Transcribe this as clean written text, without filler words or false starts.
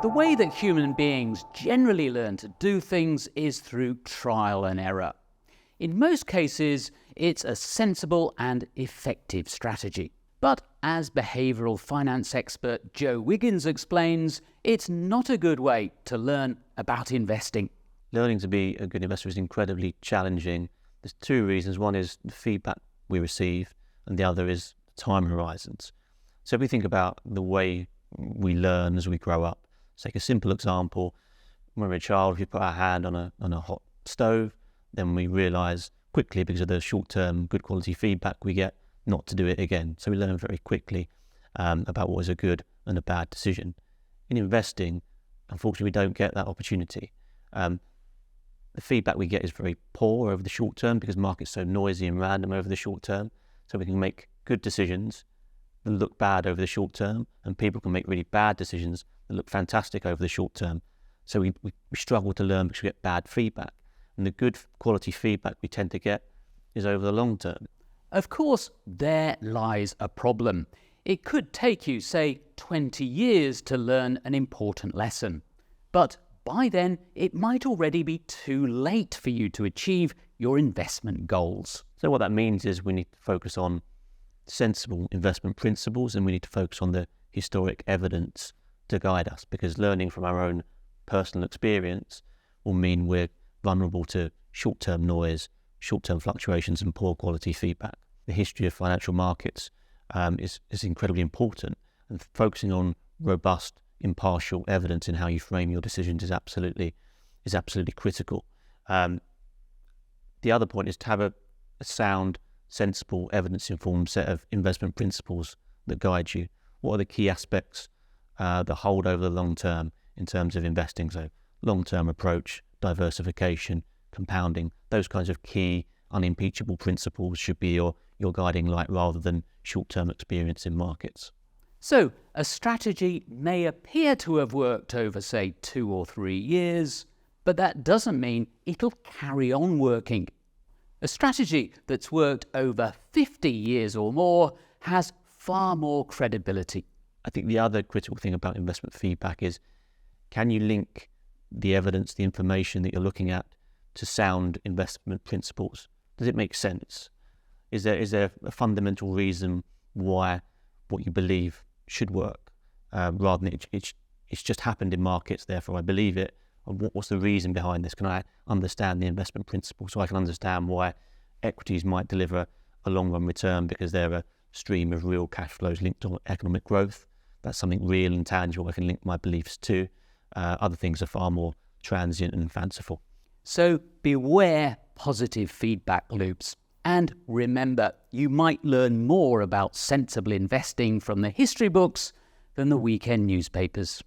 The way that human beings generally learn to do things is through trial and error. In most cases, it's a sensible and effective strategy. But as behavioural finance expert Joe Wiggins explains, it's not a good way to learn about investing. Learning to be a good investor is incredibly challenging. There's two reasons. One is the feedback we receive, and the other is time horizons. So if we think about the way we learn as we grow up, let's take a simple example. When we're a child, if you put our hand on a hot stove, then we realise quickly, because of the short-term good quality feedback we get, not to do it again. So we learn very quickly about what is a good and a bad decision. In investing, unfortunately, we don't get that opportunity. The feedback we get is very poor over the short term because market's so noisy and random over the short term. So we can make good decisions that look bad over the short term, and people can make really bad decisions that look fantastic over the short term. So we struggle to learn because we get bad feedback. And the good quality feedback we tend to get is over the long term. Of course, there lies a problem. It could take you, say, 20 years to learn an important lesson. But by then, it might already be too late for you to achieve your investment goals. So what that means is we need to focus on sensible investment principles, and we need to focus on the historic evidence to guide us, because learning from our own personal experience will mean we're vulnerable to short-term noise, short-term fluctuations and poor quality feedback. The history of financial markets is incredibly important, and focusing on robust, impartial evidence in how you frame your decisions is absolutely critical. The other point is to have a sound, sensible, evidence-informed set of investment principles that guide you. What are the key aspects that hold over the long term in terms of investing? So long-term approach, diversification, compounding, those kinds of key unimpeachable principles should be your guiding light rather than short-term experience in markets. So a strategy may appear to have worked over, say, 2 or 3 years, but that doesn't mean it'll carry on working. A strategy that's worked over 50 years or more has far more credibility. I think the other critical thing about investment feedback is, can you link the evidence, the information that you're looking at, to sound investment principles? Does it make sense? Is there a fundamental reason why what you believe should work, rather than it's just happened in markets, therefore I believe it? Or what's the reason behind this? Can I understand the investment principle so I can understand why equities might deliver a long-run return because they're a stream of real cash flows linked to economic growth? That's something real and tangible I can link my beliefs to. Other things are far more transient and fanciful. So beware positive feedback loops. And remember, you might learn more about sensible investing from the history books than the weekend newspapers.